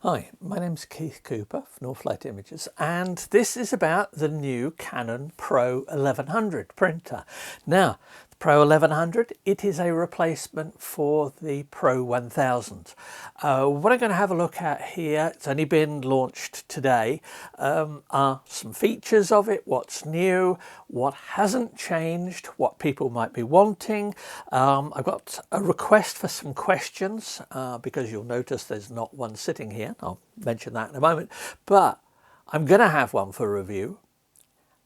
Hi, my name's Keith Cooper from Northlight Images, and this is about the new Canon Pro 1100 printer. Now, the Pro 1100, it is a replacement for the Pro 1000. What I'm going to have a look at here, it's only been launched today, are some features of it, what's new, what hasn't changed, what people might be wanting. I've got a request for some questions because you'll notice there's not one sitting here. I'll mention that in a moment, but I'm going to have one for review.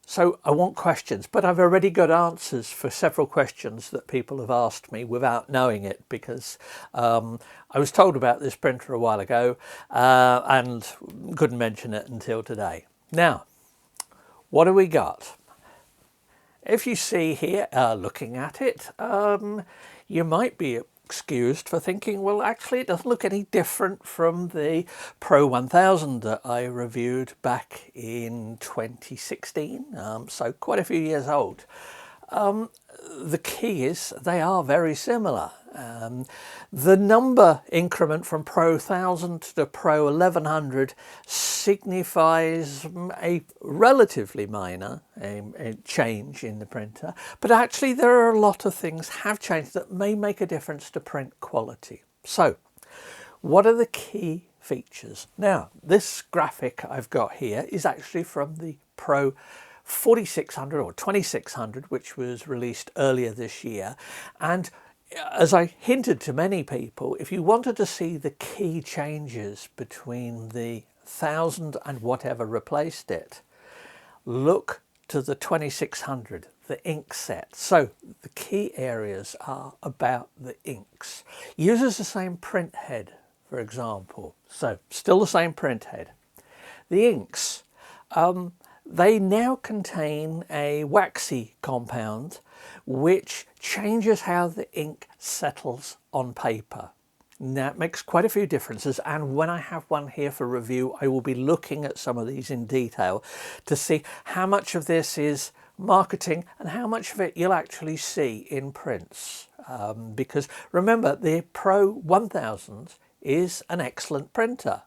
So I want questions, but I've already got answers for several questions that people have asked me without knowing it, because I was told about this printer a while ago and couldn't mention it until today. Now, what do we got? If you see here, looking at it, you might be excused for thinking, well, actually it doesn't look any different from the Pro 1000 that I reviewed back in 2016, so quite a few years old. The key is they are very similar. The number increment from Pro 1000 to Pro 1100 signifies a relatively minor change in the printer, but actually there are a lot of things have changed that may make a difference to print quality. So what are the key features? Now, this graphic I've got here is actually from the Pro 4600 or 2600, which was released earlier this year. And as I hinted to many people, if you wanted to see the key changes between the 1000 and whatever replaced it, look to the 2600, the ink set. So the key areas are about the inks. Uses the same print head, for example. So still the same print head. The inks, they now contain a waxy compound which changes how the ink settles on paper. Now it makes quite a few differences, and when I have one here for review I will be looking at some of these in detail to see how much of this is marketing and how much of it you'll actually see in prints. Because remember, the Pro 1000 is an excellent printer.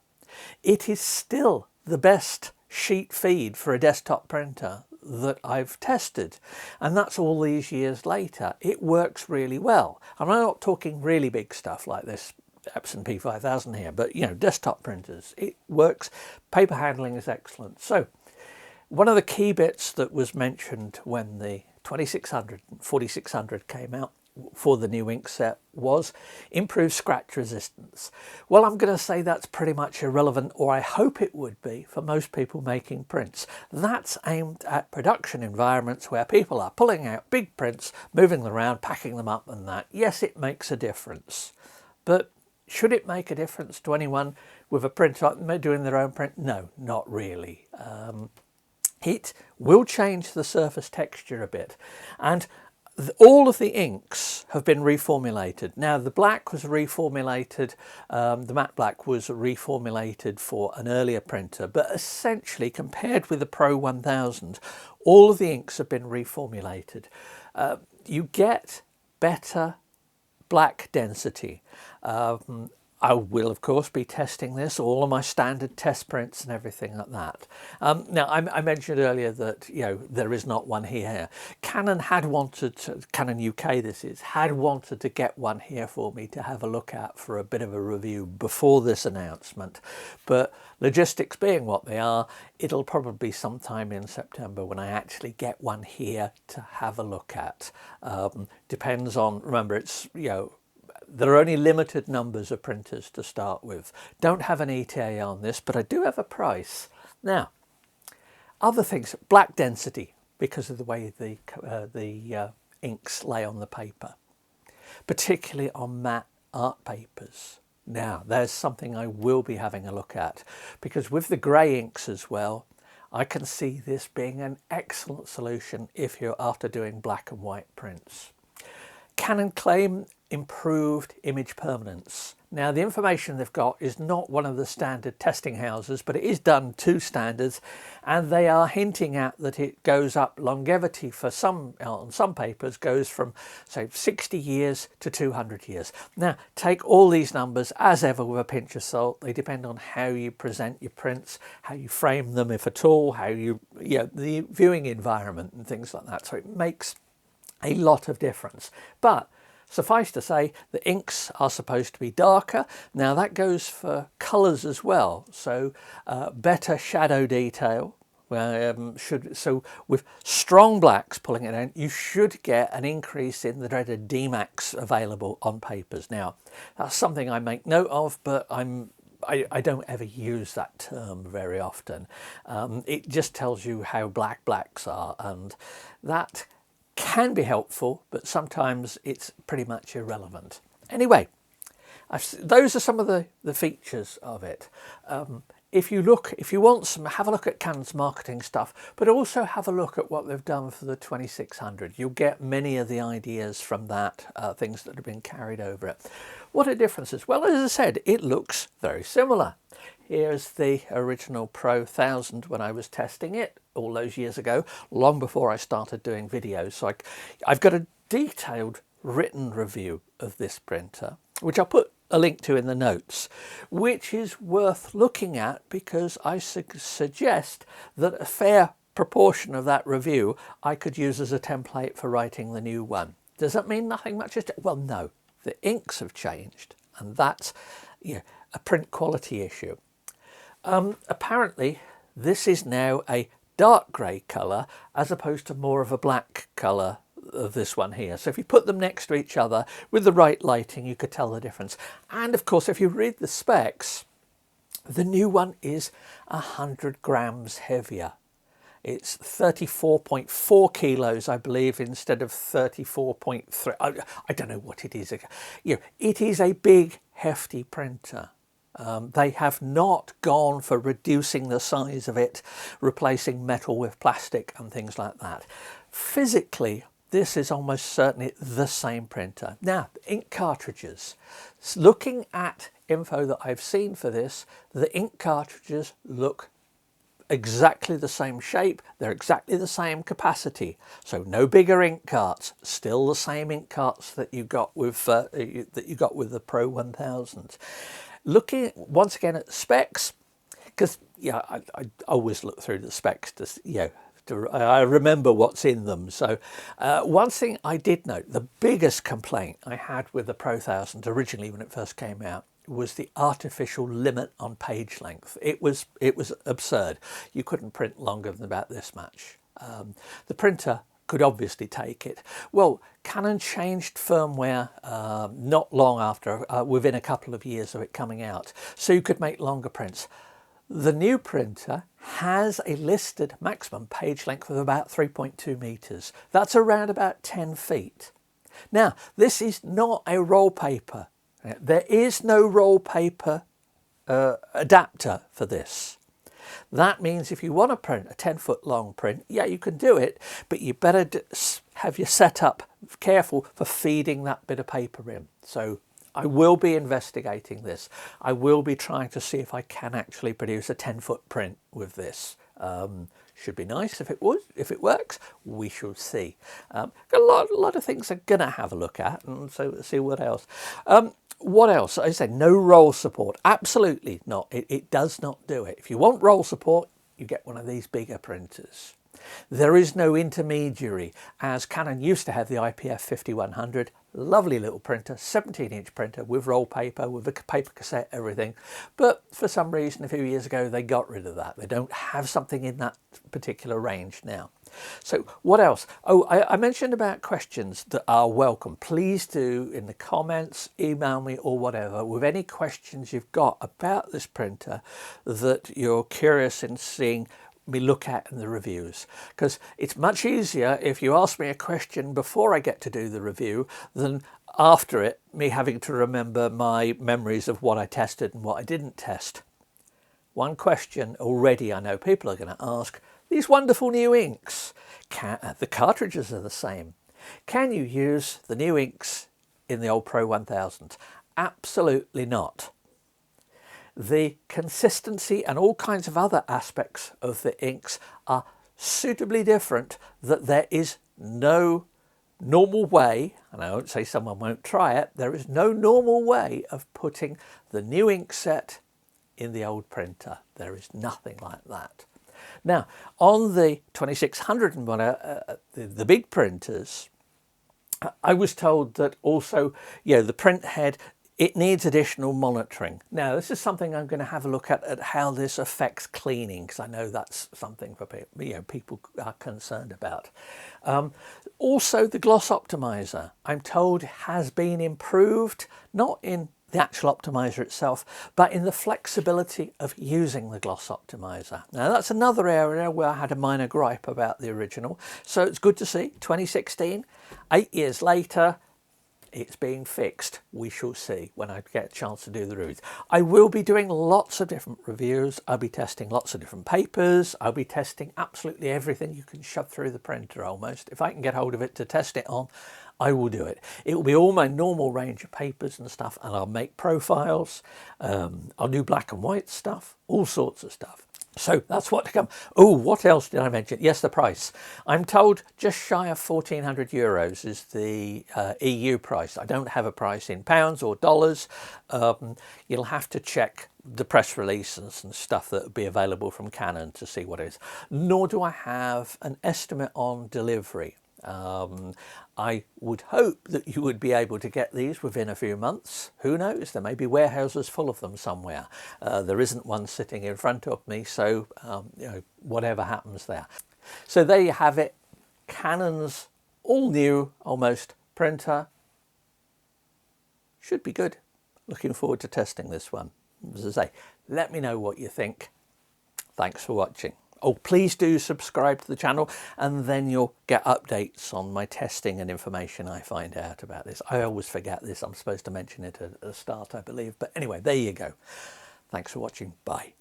It is still the best sheet feed for a desktop printer that I've tested, and that's all these years later. It works really well. I'm not talking really big stuff like this Epson P5000 here, but you know, desktop printers, it works. Paper handling is excellent. So one of the key bits that was mentioned when the 2600 and 4600 came out for the new ink set was improved scratch resistance. Well, I'm going to say that's pretty much irrelevant, or I hope it would be, for most people making prints. That's aimed at production environments where people are pulling out big prints, moving them around, packing them up and that. Yes, it makes a difference. But should it make a difference to anyone with a printer doing their own print? No, not really. It will change the surface texture a bit, and all of the inks have been reformulated. Now the black was reformulated, the matte black was reformulated for an earlier printer, but essentially compared with the Pro 1000, all of the inks have been reformulated. You get better black density. I will, of course, be testing this, all of my standard test prints and everything like that. Now, I mentioned earlier that, you know, there is not one here. Canon had wanted to, Canon UK this is, had wanted to get one here for me to have a look at for a bit of a review before this announcement. But logistics being what they are, it'll probably be sometime in September when I actually get one here to have a look at. Depends on, remember, it's, you know, there are only limited numbers of printers to start with. Don't have an ETA on this, but I do have a price. Now, other things, black density, because of the way the inks lay on the paper, particularly on matte art papers. Now, there's something I will be having a look at, because with the grey inks as well, I can see this being an excellent solution if you're after doing black and white prints. Canon claim improved image permanence. Now, the information they've got is not one of the standard testing houses, but it is done to standards, and they are hinting at that it goes up longevity for some, on some papers, goes from, say, 60 years to 200 years. Now, take all these numbers, as ever, with a pinch of salt. They depend on how you present your prints, how you frame them, if at all, how you, the viewing environment and things like that. So it makes a lot of difference. But suffice to say, the inks are supposed to be darker. Now that goes for colours as well. So better shadow detail. So with strong blacks pulling it in, you should get an increase in the dreaded D-Max available on papers. Now, that's something I make note of, but I don't ever use that term very often. It just tells you how black blacks are, and that can be helpful, but sometimes it's pretty much irrelevant. Anyway, those are some of the features of it. If you want some, have a look at Canon's marketing stuff, but also have a look at what they've done for the 2600. You'll get many of the ideas from that, things that have been carried over it. What are differences? Well, as I said, it looks very similar. Here's the original Pro 1000 when I was testing it all those years ago, long before I started doing videos. So I've got a detailed written review of this printer, which I'll put a link to in the notes, which is worth looking at because I suggest that a fair proportion of that review I could use as a template for writing the new one. Does that mean nothing much has changed? Well, no, the inks have changed, and that's a print quality issue. Apparently this is now a dark grey colour as opposed to more of a black colour of this one here. So if you put them next to each other with the right lighting, you could tell the difference. And of course, if you read the specs, the new one is 100 grams heavier. It's 34.4 kilos, I believe, instead of 34.3. I don't know what it is. It is a big, hefty printer. They have not gone for reducing the size of it, replacing metal with plastic and things like that. Physically, this is almost certainly the same printer. Now, ink cartridges. Looking at info that I've seen for this, the ink cartridges look exactly the same shape. They're exactly the same capacity. So no bigger ink carts, still the same ink carts that you got with the Pro 1000. Looking once again at specs, because I always look through the specs to I remember what's in them. So one thing I did note, the biggest complaint I had with the Pro 1000 originally when it first came out was the artificial limit on page length. It was absurd. You couldn't print longer than about this much. The printer could obviously take it. Well, Canon changed firmware not long after, within a couple of years of it coming out, so you could make longer prints. The new printer has a listed maximum page length of about 3.2 meters. That's around about 10 feet. Now, this is not a roll paper. There is no roll paper adapter for this. That means if you want to print a 10-foot long print, yeah, you can do it, but you better have your setup careful for feeding that bit of paper in. So I will be investigating this. I will be trying to see if I can actually produce a 10-foot print with this. Should be nice if it would. If it works, we shall see. Got a lot of things I'm gonna have a look at, and so let's see what else. What else? I say no roll support. Absolutely not. It does not do it. If you want roll support, you get one of these bigger printers. There is no intermediary, as Canon used to have the IPF 5100, lovely little printer, 17-inch printer with roll paper, with a paper cassette, everything. But for some reason, a few years ago, they got rid of that. They don't have something in that particular range now. So what else? Oh, I mentioned about questions that are welcome. Please do, in the comments, email me or whatever, with any questions you've got about this printer that you're curious in seeing me look at in the reviews, because it's much easier if you ask me a question before I get to do the review than after it, me having to remember my memories of what I tested and what I didn't test. One question already I know people are going to ask: these wonderful new inks, the cartridges are the same. Can you use the new inks in the old Pro 1000? Absolutely not. The consistency and all kinds of other aspects of the inks are suitably different that there is no normal way, and I won't say someone won't try it, there is no normal way of putting the new ink set in the old printer. There is nothing like that. Now, on the 2600 and the big printers, I was told that also, the print head, it needs additional monitoring. Now, this is something I'm going to have a look at how this affects cleaning, because I know that's something for people, people are concerned about. Also, the gloss optimizer, I'm told, has been improved, not in the actual optimizer itself, but in the flexibility of using the gloss optimizer. Now, that's another area where I had a minor gripe about the original. So it's good to see 2016, 8 years later, it's being fixed. We shall see when I get a chance to do the reviews. I will be doing lots of different reviews. I'll be testing lots of different papers. I'll be testing absolutely everything you can shove through the printer almost. If I can get hold of it to test it on, I will do it. It will be all my normal range of papers and stuff, and I'll make profiles. I'll do black and white stuff, all sorts of stuff. So that's what to come. Oh, what else did I mention? Yes, the price. I'm told just shy of 1,400 euros is the EU price. I don't have a price in pounds or dollars. You'll have to check the press releases and stuff that will be available from Canon to see what it is. Nor do I have an estimate on delivery. I would hope that you would be able to get these within a few months. Who knows? There may be warehouses full of them somewhere. There isn't one sitting in front of me, so whatever happens there. So there you have it. Canon's all new, almost, printer. Should be good. Looking forward to testing this one. As I say, let me know what you think. Thanks for watching. Oh, please do subscribe to the channel, and then you'll get updates on my testing and information I find out about this. I always forget this. I'm supposed to mention it at the start, I believe. But anyway, there you go. Thanks for watching. Bye.